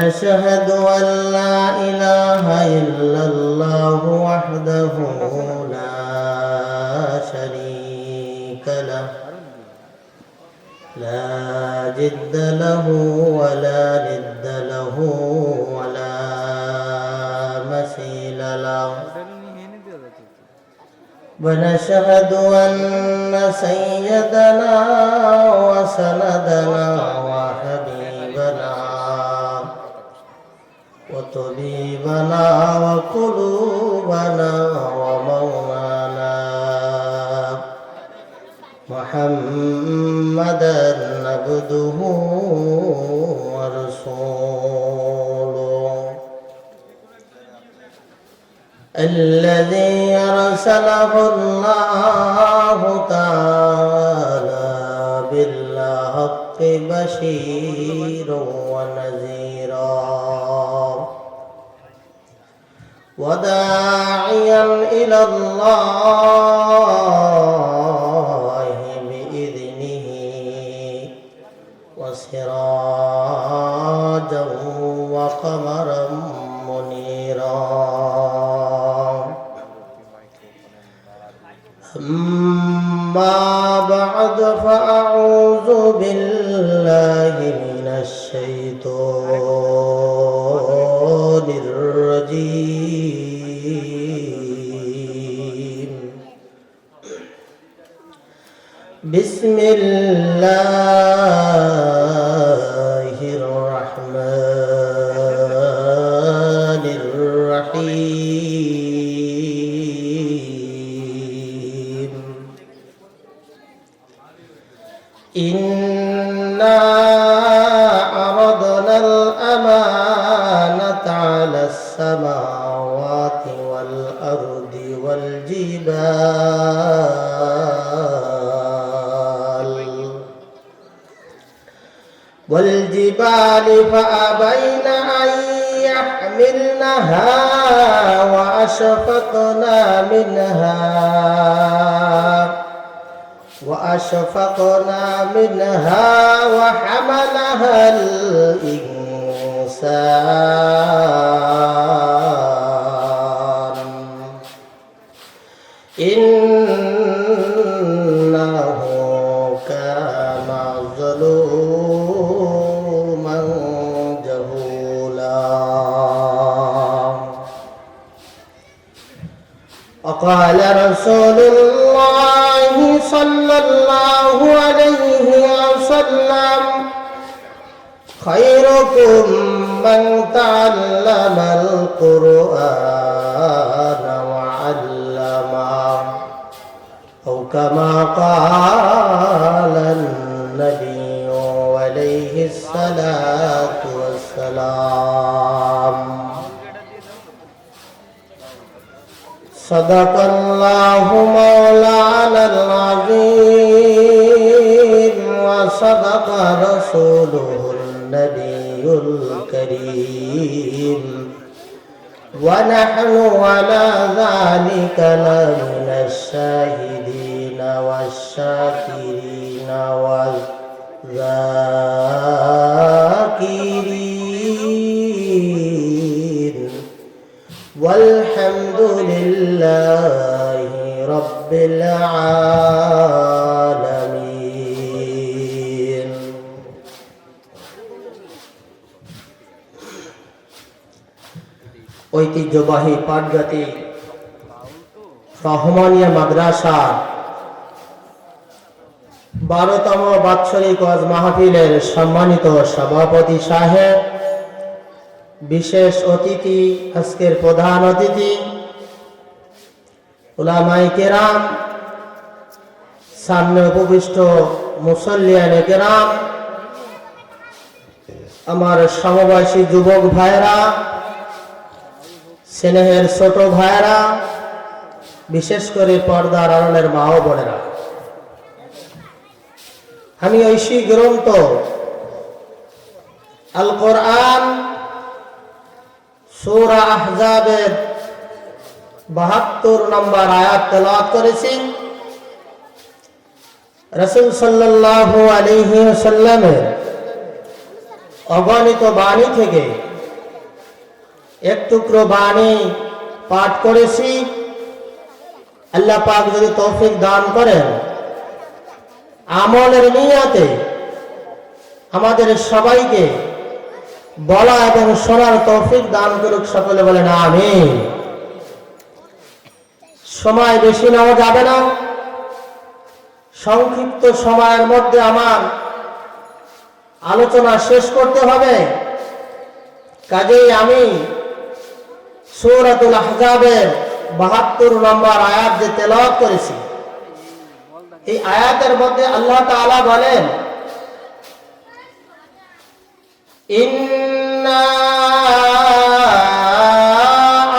أشهد أن لا إله إلا الله وحده لا شريك له لا جد له ولا ند له ولا مثيل له ونشهد أن سيدنا وسندنا وحبيبنا وطبيبنا وقلوبنا ومولانا محمدا عبده ورسوله الذي أرسله الله تعالى بالحق بشيرا ونذيرا وداعيا إلى الله بإذنه وسراجا وقمرا منيرا أما بعد فأعوذ بالله من الشيطان الرجيم بسم الله الرحمن الرحيم إنا عرضنا الأمانة على السماوات والأرض والجبال فأبين أن يحملنها وأشفقنا منها وحملها الإنسان إنه كان ظلوما جهولا وقال رسول الله صلى الله عليه وسلم خيركم من تعلم القرآن وعلمه أو كما قال النبي عليه الصلاة والسلام صدق الله مولانا العظيم وصدق رسوله النبي الكريم ونحن على ذلك لمن الشاهدين والشاكرين والذاكرين والحمد لله رب العالمين ঐতিহ্যবাহী পাটগাতি রহমানিয়া মাদ্রাসা 12তম বাৎসরিক ওয়াজ মাহফিলের সম্মানিত সভাপতি সাহেব, বিশেষ অতিথি, আজকের প্রধান অতিথি উলামায়ে কেরাম, সামনে উপবিষ্ট মুসল্লিয়ানে কেরাম, আমার সমবয়সী যুবক ভাইরা, স্নেহের ছোট ভাইরা, বিশেষ করে পর্দার আড়ালের মা ও বোনেরা, আমি ঐশী গ্রন্থ আল কোরআন সূরা আহজাবের 72 নম্বর আয়াত তেলাওয়াত করেছি। রাসূল সাল্লাল্লাহু আলাইহি ওয়াসাল্লামের অগণিত বাণী থেকে এক টুকরো বাণী পাঠ করেছি। আল্লাহ পাক যদি তৌফিক দান করেন, আমলের নিয়াতে আমাদের সবাইকে বলা এবং শোনার তৌফিক দান করুক। সকলে বলেন আমিন। সময় বেশি নেওয়া যাবে না, সংক্ষিপ্ত সময়ের মধ্যে আমার আলোচনা শেষ করতে হবে। কাজেই আমি সূরাতুল আহজাবের ৭২ নম্বর আয়াত যে তেলাওয়াত করেছি, এই আয়াতের মধ্যে আল্লাহ তাআলা বলেন, ইন্না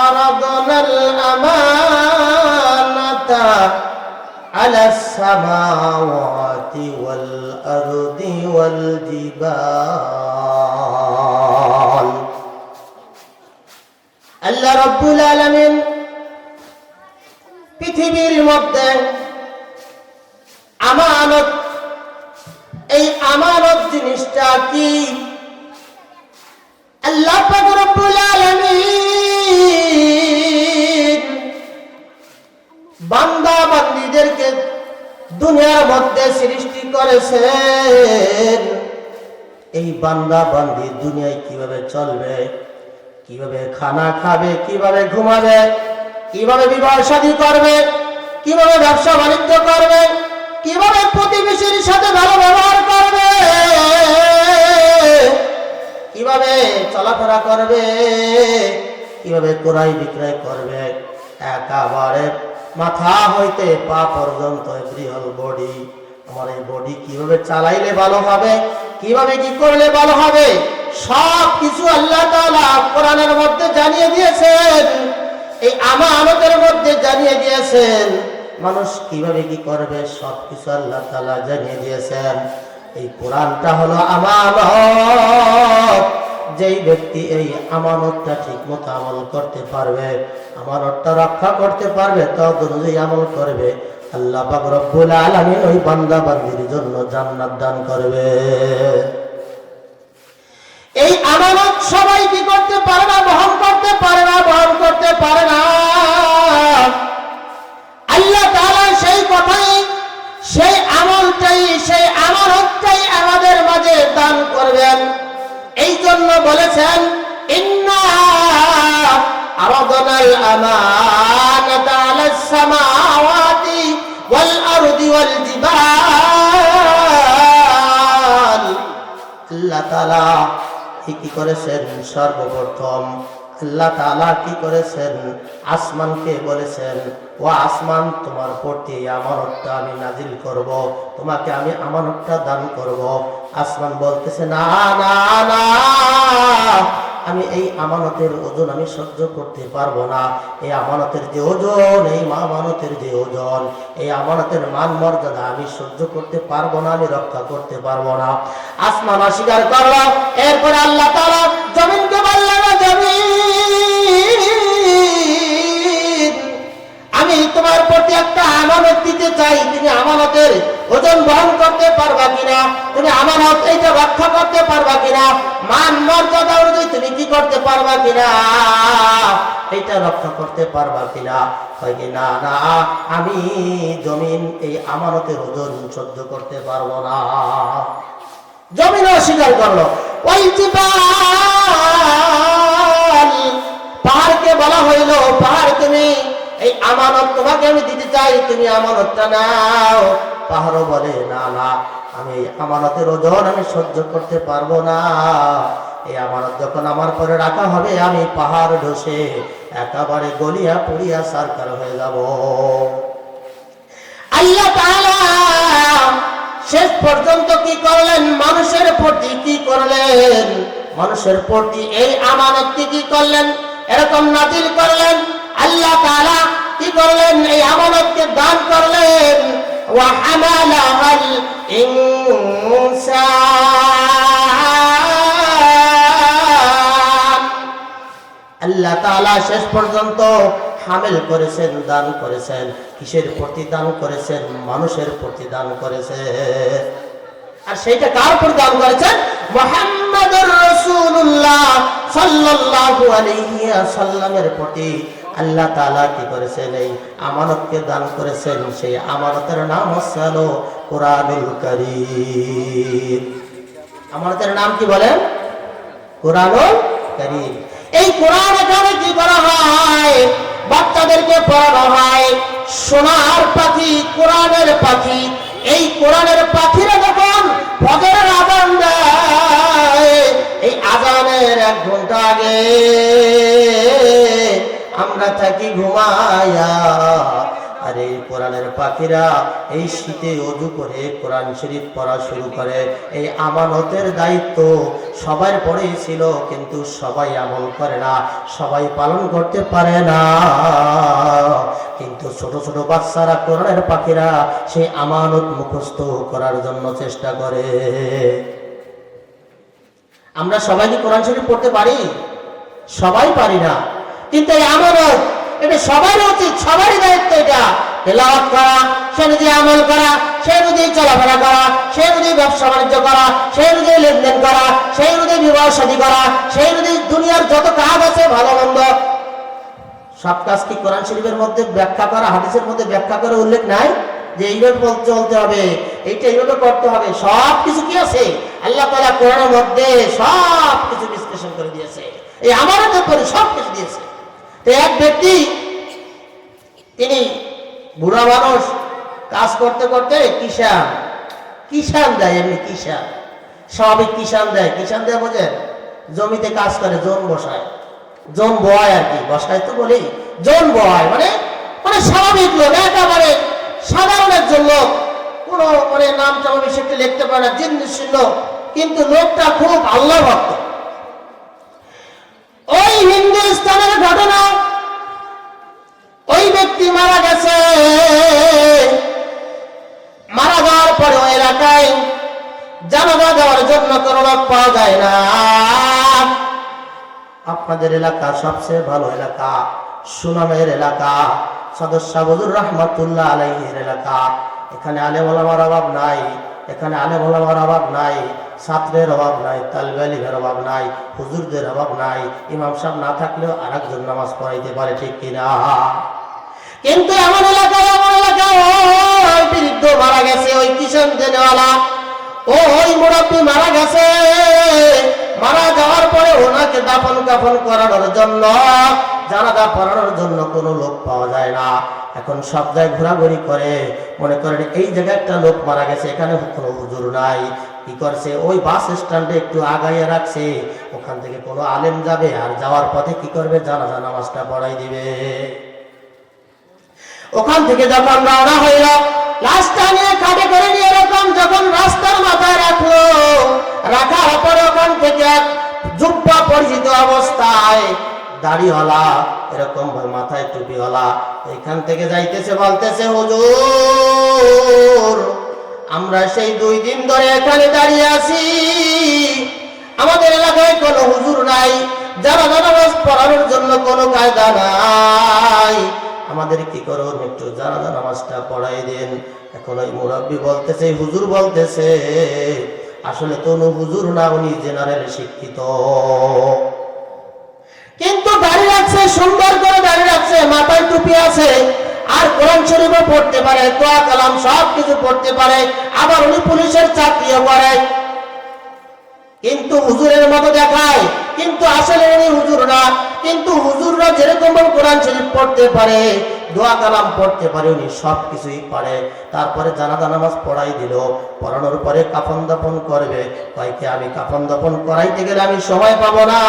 আরাদনাল আমানাতা আলাস সামাওয়াতি ওয়াল আরদি ওয়াল জিবাল। আল্লাহ রাব্বুল আলামিন পৃথিবীর মধ্যে আমানত, এই আমানত জিনিসটা কি আল্লাহ পাক রব্বুল আলামিন বান্দা বান্দীদেরকে দুনিয়ার মধ্যে সৃষ্টি করেছেন। এই বান্দা বান্দী দুনিয়ায় কিভাবে চলবে, কিভাবে খানা খাবে, কিভাবে ঘুমাবে, কিভাবে বিবাহ শাদী করবে, কিভাবে ব্যবসা বাণিজ্য করবে, কিভাবে প্রতিবেশীর সাথে ভালো ব্যবহার করবে, কিভাবে চলাফেরা করবে, কিভাবে ক্রয় বিক্রয় করবে, একেবারে মাথা হইতে পা পর্যন্ত এভরিহল বডি, আমার এই বডি কিভাবে চালাইলে ভালো হবে, কিভাবে কি করলে ভালো হবে, সব কিছু আল্লাহ তাআলা কোরআনের মধ্যে জানিয়ে দিয়েছেন। এই আমানতের মধ্যে জানিয়ে দিয়েছেন। মানুষ কিভাবে কি করবে সব কিছু আল্লাহ তাআলা জানিয়ে দিয়েছেন। এই কোরআনটা হলো আমানত। যেই ব্যক্তি এই আমানতটা ঠিক মতো আমল করতে পারবে, আমানতটা রক্ষা করতে পারবে, তদ অনুযায়ী আমল করবে, আল্লাহ পাক রব্বুল আলামিন ওই বান্দা বান্দির জন্য জান্নাত দান করবে। এই আমানত সবাই কি করতে পারে না, বহন করতে পারে না, বহন করতে পারে না। আল্লাহ তাআলা সেই কথাই, সেই আমলটাই, সেই আমানতটাই আমাদের মাঝে দান করবেন। এই জন্য বলেছেন, ইন্না আরাদনাল আমানাতা আলাস সামাওয়াতি ওয়াল আরদি ওয়াল জিবাল। আল্লাহ তাআলা কি করেছেন? সর্বপ্রথম আল্লাহ তাআলা কি করেছেন? আসমানকে বলেছেন, ও আসমান, তোমার প্রতি আমানতটা আমি নাজিল করব, তোমাকে আমি আমানতটা দান করব। আসমান বলতেছে, না না না, আমি এই আমানতের ওজন আমি সহ্য করতে পারবো না। এই আমানতের যে ওজন, এই আমানতের যে ওজন, এই আমানতের মান মর্যাদা আমি সহ্য করতে পারবো না, আমি রক্ষা করতে পারবো না। আসমান অস্বীকার করলো। এরপরে আল্লাহ তাআলা জমিনকে বললেন, জমিন, আমি তোমার প্রতি একটা আমানত দিতে চাই, তুমি আমানতের ওজন বহন করতে পারবা কিনা, তুমি আমানত এইটা রক্ষা করতে পারবা কিনা, মান মর্যাদা অনুযায়ী তুমি কি করতে পারবা কিনা, এইটা রক্ষা করতে পারবা কিনা। হয় কি, না না, আমি জমিন এই আমানতের ওজন সহ্য করতে পারবো না। জমিন অস্বীকার করলো। ওই জিবাল, পাহাড়কে বলা হইল, পাহাড়, তুমি এই আমানত তোমাকে আমি দিতে চাই, তুমি আমানতটা নাও। পাহাড়ও বলে, না না, আমি এই আমানতের ওজন আমি সহ্য করতে পারবো না। এই আমানত যখন আমার পরে রাখা হবে, আমি পাহাড় ধসে একেবারে গলিয়া পুড়িয়া সারকার হয়ে যাব। আল্লাহ তাআলা শেষ পর্যন্ত কি করলেন? মানুষের প্রতি কি করলেন? মানুষের প্রতি এই আমানতটি কি করলেন? এরকম নাজিল করলেন। আল্লাহ তাআলা কি করলেন? এই আমানতকে দান করলেন। ওয়া হামালাহাল ইনসান, আল্লাহ তাআলা শেষ পর্যন্ত হামিল করেছেন, দান করেছেন। কিসের প্রতি দান করেছেন? মানুষের প্রতি দান করেছেন। আর সেইটা কার উপর দান করেছেন? মুহাম্মাদুর রাসূলুল্লাহ সাল্লাল্লাহু আলাইহি ওয়াসাল্লামের প্রতি আল্লাহ তাআলা কি করেছেন? এই আমানতকে দান করেছেন। সেই আমানতের নাম হলো কোরআনুল কারীম। আমানতের নাম কি বলেন? কোরআনুল কারীম। এই কোরআন এখানে কি করা হয়? বাচ্চাদেরকে পড়ানো হয়। সোনার পাখি, কোরআনের পাখি। এই কোরআনের পাখিরা যখন ফজরের আযান দেয়, এই আযানের 1 ঘন্টা আগে আমরা থাকি ঘুমায়া। আর এই কোরআনের পাখিরা এই শীতে ওযু করে কোরআন শরীফ পড়া শুরু করে। এই আমানতের দায়িত্ব সবার পরেই ছিল, কিন্তু সবাই আমল করে না, সবাই পালন করতে পারে না। কিন্তু ছোট ছোট বাচ্চারা, কোরআনের পাখিরা সেই আমানত মুখস্থ করার জন্য চেষ্টা করে। আমরা সবাই কি কোরআন শরীফ পড়তে পারি? সবাই পারি না। কিন্তু এই আমানত, এটা সবার উচিত, সবারই দায়িত্ব। এটা তেলাওয়াত করা, সে অনুযায়ী আমল করা, সে অনুযায়ী চলাফেরা করা, সে অনুযায়ী ব্যবসা বাণিজ্য করা, সে অনুযায়ী লেনদেন করা, সেই অনুযায়ী বিবাহ শাদী করা, সেই অনুযায়ী দুনিয়ার যত কাজ আছে ভালো মন্দ সব কাজ কি কোরআন শরীফের মধ্যে ব্যাখ্যা করা, হাদিসের মধ্যে ব্যাখ্যা করে উল্লেখ নাই যে এইভাবে চলতে হবে, এইটা এইভাবে করতে হবে? সব কিছু কি আছে? আল্লাহ তাআলা কোরআনের মধ্যে সব কিছু বিশ্লেষণ করে দিয়েছে। এই আমানতের পরে সব কিছু দিয়েছে। তো এক ব্যক্তি, তিনি বুড়া মানুষ, কাজ করতে করতে কিষান দেয়, এমনি কিষান, স্বাভাবিক কিষান দেয়। কিষান দেয় বোঝেন? জমিতে কাজ করে, জোন বসায়, জোন বোয়ায় আর কি, বসায় তো বলি, জোন বোয়ায় মানে মানে স্বাভাবিক লোক, একেবারে সাধারণ একজন লোক, কোনো মানে নাম টাম বেশি একটা লিখতে পারে না, জিনিস লোক, কিন্তু লোকটা খুব আল্লাহ ভক্ত। ওই হিন্দুস্তানের ঘটনা, ওই ব্যক্তি মারা গেছে। মারা যাওয়ার পরে ওই এলাকায় জানাজা দেওয়ার জন্য কোনো লোক পাওয়া যায় না। আপনাদের এলাকা সবচেয়ে ভালো এলাকা, সুনামের এলাকা, সদস্য হুজুর রহমাতুল্লাহ আলাইহির এলাকা। এখানে আলেম ওলামার অভাব নাই, এখানে আলেম ওলামার অভাব নাই, ছাত্রের অভাব নাই, তালিবে ইলমের অভাব নাই, হুজুরদের অভাব নাই। ইমাম সাহেব না থাকলেও আরেকজন নামাজ পড়াইতে পারে, ঠিক কিনা? কিন্তু এমন এলাকায় ওই বৃদ্ধ মারা গেছে, ওই কিষান দেনেওয়ালা, ওই মুরব্বী মারা গেছে। মারা যাওয়ার পরে ওনাকে দাফন কাফন করানোর জন্য, জানাজা পড়ানোর জন্য কোনো লোক পাওয়া যায় না। এখন সব জায়গায় ঘোরাঘুরি করে, মনে করেন এই জায়গায় একটা লোক মারা গেছে, এখানে কোনো হুজুর নাই। কি করছে? ওই বাস স্ট্যান্ডে একটু আগাইয়া রাখছে, ওখান থেকে কোনো আলেম যাবে, আর যাওয়ার পথে কি করবে? জানাজা নামাজটা পড়াই দিবে। ওখান থেকে যখন রওনা হইল, লাশটা নিয়ে কাঁধে করে নিয়ে এরকম যখন রাস্তার মাথায় রাখলো, রাখার পরে ওখান থেকে জুব্বা পরিচিত অবস্থায় দাড়িওয়ালা, এরকম মাথায় টুপিওয়ালা, এখান থেকে যাইতেছে, বলতেছে, হুজুর আমরা সেই 2 দিন ধরে এখানে দাঁড়িয়ে আছি, আমাদের এলাকায় কোনো হুজুর নাই, জানাজা নামাজ পড়ানোর জন্য কোনো কায়দা নাই, আমাদের কি করুন? একটু জানাজা নামাজটা পড়াই দেন। এখন ওই মুরব্বী বলতেছে, হুজুর বলতেছে, আসলে তো উনি হুজুর না, উনি জেনারেল শিক্ষিত, কিন্তু দাড়ি রাখছে, সুন্দর করে দাড়ি রাখছে, মাথায় টুপি আছে, আর কোরআন শরীফও পড়তে পারে, দোয়া কালাম সব কিছু পড়তে পারে, আবার উনি পুলিশের চাকরিও করে, কিন্তু হুজুরের মতো দেখায়, কিন্তু আসলে উনি হুজুর না। কিন্তু হুজুররা যেরকম কোরআন শরীফ পড়তে পারে, দোয়া কালাম পড়তে পারে, উনি সব কিছুই পারে। তারপরে জানাজা নামাজ পড়াই দিল, পড়ানোর পরে কাফন দাফন করবে। কয় কি, আমি কাফন দাফন করাইতে গেলে আমি সময় পাবো না,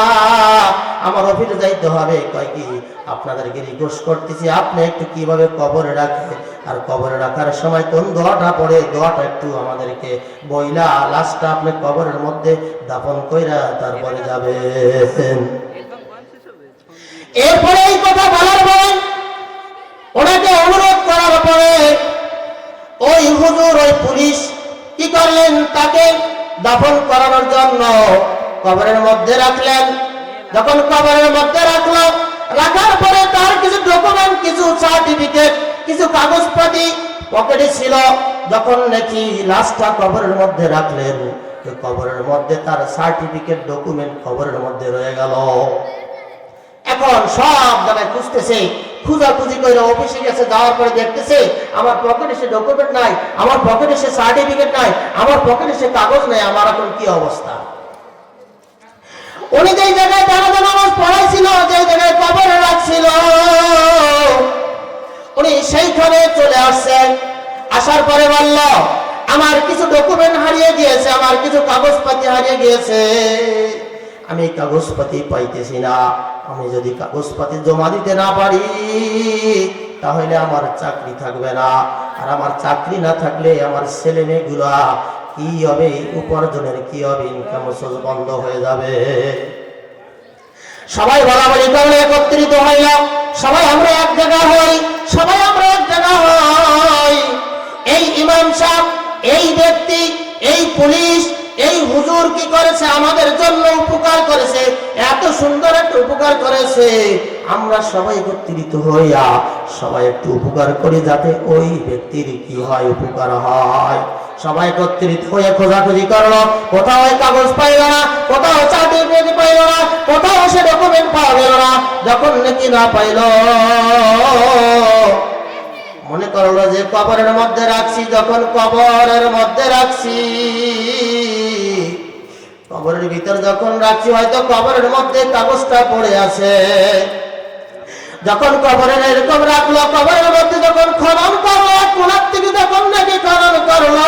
আমার অফিসে যাইতে হবে। কয় কি, আপনাদেরকে রিকোয়েস্ট করতেছি, আপনি একটু কিভাবে কবরে রাখে, আর কবরে রাখার সময় কোন দোয়াটা পড়ে, দোয়াটা একটু আমাদেরকে বইলা লাশটা আপনি কবরের মধ্যে দাফন কইরা তারপরে যাবেন। এরপরে এই কথা বলার পরে, ওনাকে অনুরোধ করার পরে, ওই হুজুর, ওই পুলিশ কি করলেন? তাকে দাফন করানোর জন্য কবরের মধ্যে রাখলেন। যখন কবরের মধ্যে রাখলো, রাখার পরে তার কিছু ডকুমেন্ট, কিছু সার্টিফিকেট, কিছু কাগজপাতি পকেটে ছিল, যখন নাকি লাশটা কবরের মধ্যে রাখলেন, কবরের মধ্যে তার সার্টিফিকেট ডকুমেন্ট কবরের মধ্যে রয়ে গেল। এখন সব জায়গায় খুঁজতেছে, খুঁজাখুঁজি করে অফিসে গেছে, যাওয়ার পরে দেখতেছে আমার পকেটে সে ডকুমেন্ট নাই, আমার পকেটে সে সার্টিফিকেট নাই, আমার পকেটে সে কাগজ নাই, আমার এখন কি অবস্থা। উনি যেই জায়গায় জানাজা নামাজ পড়াইছিল, যেই জায়গায় কবরে রাখছিল, উনি সেইখানে চলে আসছেন। আসার পরে বলল আমার কিছু ডকুমেন্ট হারিয়ে গিয়েছে, আমার কিছু কাগজপাতি হারিয়ে গিয়েছে, আমি কাগজপাতি পাইতেছি না। আমি যদি কাগজপাতি জমা দিতে না পারি তাহলে আমার চাকরি থাকবে না, আর আমার চাকরি না থাকলে আমার ছেলে মেয়েগুলা কি হবে, উপার্জনের কি হবে, ইনকাম সোর্স বন্ধ হয়ে যাবে। সবাই বলাবলি করলে একত্রিত হইল, সবাই আমরা এক জায়গা হই, সবাই আমরা এক জায়গা হই। এই ইমাম সাহেব, এই ব্যক্তি, এই পুলিশ, এই হুজুর কি করেছে, আমাদের জন্য উপকার করেছে, এত সুন্দর একটা উপকার করেছে। আমরা সবাই একত্রিত হইয়া সবাই একটু উপকার করি, যাতে ওই ব্যক্তির কি হয়, উপকার হয়। সবাই একত্রিত হয়ে খোঁজাখুঁজি করলো, কোথাও কাগজ পাইল না, কোথাও সার্টিফিকেট পাইল না, কোথাও সে ডকুমেন্ট পাওয়া গেল না। যখন নাকি না পাইল, মনে করলো যে কবরের মধ্যে রাখছি, যখন কবরের মধ্যে রাখছি, কবরের ভিতর যখন রাখছি, হয়তো কবরের মধ্যে কাগজটা পড়ে আছে। যখন কবরের এরকম রাখলো, কবরের মধ্যে যখন খনন করলো, কোনার থেকে যখন নাকি খনন করলো,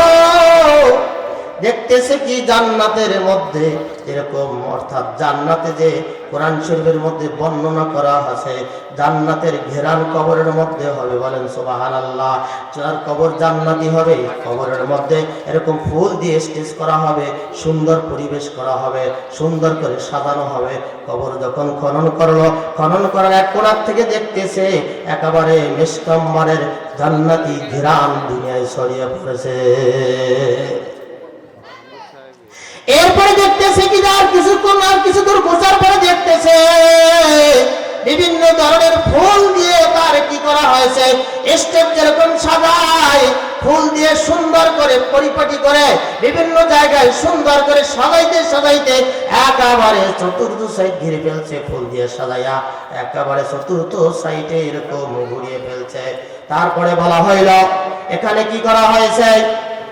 দেখতেছে কি জান্নাতের মধ্যে এরকম, অর্থাৎ জান্নাতে যে কোরআন শরীফের মধ্যে বর্ণনা করা আছে জান্নাতের ঘেরান কবরের মধ্যে হবে, বলেন সুবহানাল্লাহ। যার কবর জান্নাতি হবে, কবরের মধ্যে এরকম ফুল দিয়ে স্টেজ করা হবে, সুন্দর পরিবেশ করা হবে, সুন্দর করে সাজানো হবে। কবর যখন খনন করলো, খনন করার এক কোণার থেকে দেখতেছে একেবারে মিশকাম্বারের জান্নাতি ঘেরান দুনিয়ায় ছড়িয়ে পড়েছে। এরপরে দেখতেছে কি, আর কিছুক্ষণ আর কিছু দূর গোছার পরে দেখতেছে বিভিন্ন ধরনের ফুল দিয়ে তার কি করা হয়েছে, স্টেজ যেরকম সাজায় ফুল দিয়ে সুন্দর করে পরিপাটি করে বিভিন্ন জায়গায় সুন্দর করে সাজাইতে সাজাইতে একেবারে চতুর্থ সাইড ঘিরে ফেলছে, ফুল দিয়ে সাজাইয়া একেবারে চতুর্থ সাইডে এরকম ঘুরিয়ে ফেলছে। তারপরে বলা হইল এখানে কি করা হয়েছে,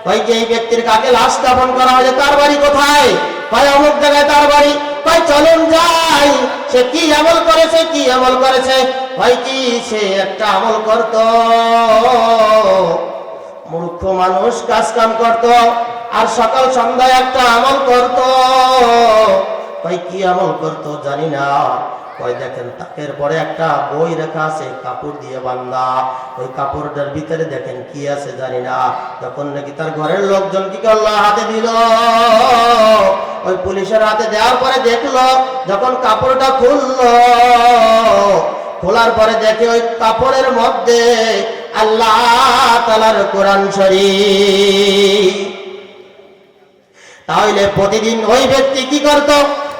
কই যে এই ব্যক্তির কাকে লাশ দাফন করা হয়েছে, তার বাড়ি কোথায়, কই অমুক জায়গায় তার বাড়ি, কই চলুন যাই, সে কি আমল করেছে, কি আমল করেছে, কই কি সে একটা আমল করত, মূর্খ মানুষ কাজ কাম করত, আর সকাল সন্ধ্যায় একটা আমল করত, কই কি আমল করত জানি না। কই দেখেন তাকের পরে একটা বই রাখা আছে কাপড় দিয়ে বাঁধা, ওই কাপড়টার ভিতরে দেখেন কি আছে জানি না। যখন নাকি তার ঘরের লোকজন কি করলো, হাতে দিল, ওই পুলিশের হাতে দেওয়ার পরে দেখলো, যখন কাপড়টা খুললো, খোলার পরে দেখে ওই কাপড়ের মধ্যে আল্লাহ তাআলার কোরআন শরীফ। তাহলে প্রতিদিন ওই ব্যক্তি কি করত,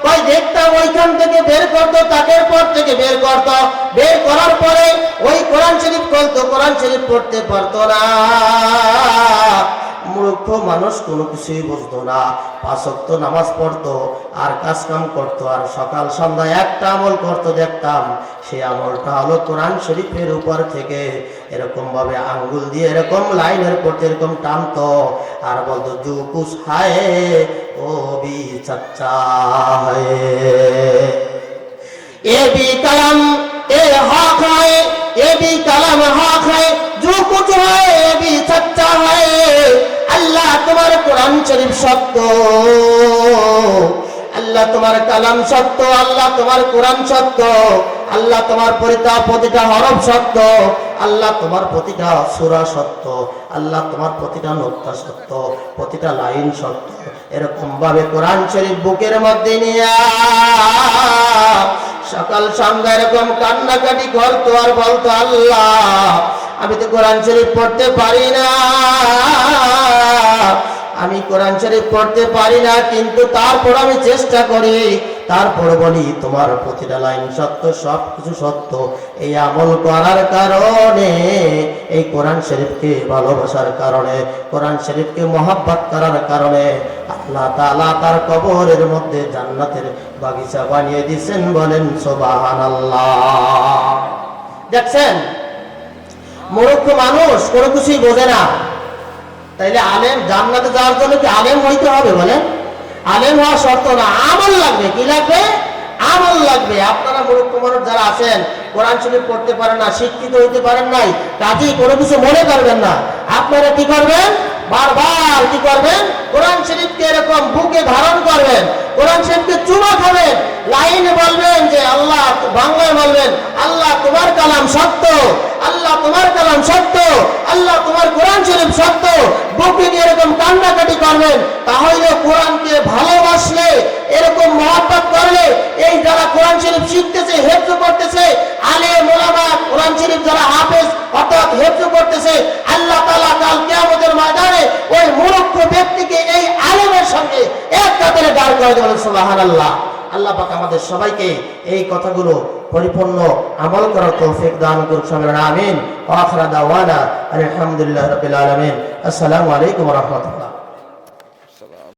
কই দেখতাম ওইখান থেকে বের করতো, তাকের পর থেকে বের করতো, বের করার পরে ওই কোরআন শরীফ খুলতো, কোরআন শরীফ পড়তে পারতো না। মূর্খ মানুষ কোনো কিছুই বুঝতো না, 5 ওয়াক্ত নামাজ পড়তো আর কাজ কাম করতো, আর সকাল সন্ধ্যায় একটা আমল করতো, দেখতাম সেই আমলটা হলো কোরআন শরীফের উপর থেকে এরকম ভাবে আঙ্গুল দিয়ে এরকম লাইনের পড়তে এরকম টানতো, আর বলতো জু কুছ হায় ও বি সচ্চা है, ये भी कलम ये हक है, ये भी कलम हक है, जो कुछ है ये भी सच्चा है। अल्लाह तुम्हारे कुरान शरीफ सत्य, আল্লাহ তোমার কালাম সত্য, আল্লাহ তোমার কোরআন সত্য, আল্লাহ তোমার প্রতিটা হরফ সত্য, আল্লাহ তোমার প্রতিটা সূরা সত্য, আল্লাহ তোমার প্রতিটা নুকতা সত্য, প্রতিটা লাইন সত্য। এরকম ভাবে কোরআন শরীফ বুকের মধ্যে নিয়ে সকাল সন্ধ্যা এরকম কান্নাকাটি করতো, আর বলতো আল্লাহ আমি তো কোরআন শরীফ পড়তে পারি না, আমি কোরআন শরীফ পড়তে পারি না, কিন্তু তারপর আমি চেষ্টা করি, তারপর বলি তোমার প্রতিটা লাইন সত্য, সব কিছু সত্য। এই আমল করার কারণে, এই কোরআন শরীফকে ভালোবাসার কারণে, কোরআন শরীফকে মহব্বত করার কারণে আল্লাহ তাআলা তার কবরের মধ্যে জান্নাতের বাগিচা বানিয়ে দিয়েছেন। বলেন সুবহানাল্লাহ। দেখছেন, মূর্খ মানুষ কোনো কিছুই বোঝে না। তাইলে আলেম জান্নাতে যাওয়ার জন্য কি আলেম হইতে হবে? বলেন, আলেম হওয়া শর্ত না, আমল লাগবে। কি লাগবে? আমল লাগবে। আপনারা মূর্খ মানুষ যারা আছেন, কোরআন শরীফ পড়তে পারেন না, শিক্ষিত হইতে পারেন নাই, কাজেই কোনো কিছু মনে করবেন না। আপনারা কি করবেন? বারবার কি করবেন? কোরআন শরীফকে এরকম বুকে ধারণ করবেন, কোরআন শরীফকে চুমা খাবেন, লাইনে বলবেন যে আল্লাহ, বাংলায় বলবেন আল্লাহ তোমার কালাম সত্য, আল্লাহ তোমার কালাম সত্য, আল্লাহ তোমার কোরআন শরীফ সত্য। বুকে নিয়ে এরকম কান্নাকাটি করবেন। তাহলে কোরআনকে ভালোবাসলে, এরকম মহব্বত করলে, এই যারা কোরআন শরীফ শিখতেছে, হেফজ করতেছে, আলেম ওলামা কোরআন শরীফ যারা হাফেজ অর্থাৎ হেফজ করতেছে, আল্লাহ তাআলা কাল কিয়ামতের ময়দানে ওই মূর্খ ব্যক্তিকে এই আলেমের সঙ্গে এক কাতারে দাঁড় করায় দেবেন। সুবহানাল্লাহ। আল্লাহ পাক আমাদের সবাইকে এই কথাগুলো পরিপূর্ণ আমল করার তৌফিক দান করুন। আমিন। ওয়া আখিরু দাওয়ানা আলহামদুলিল্লাহি রাব্বিল আলামিন। আসসালামু আলাইকুম ওয়া রাহমাতুল্লাহ।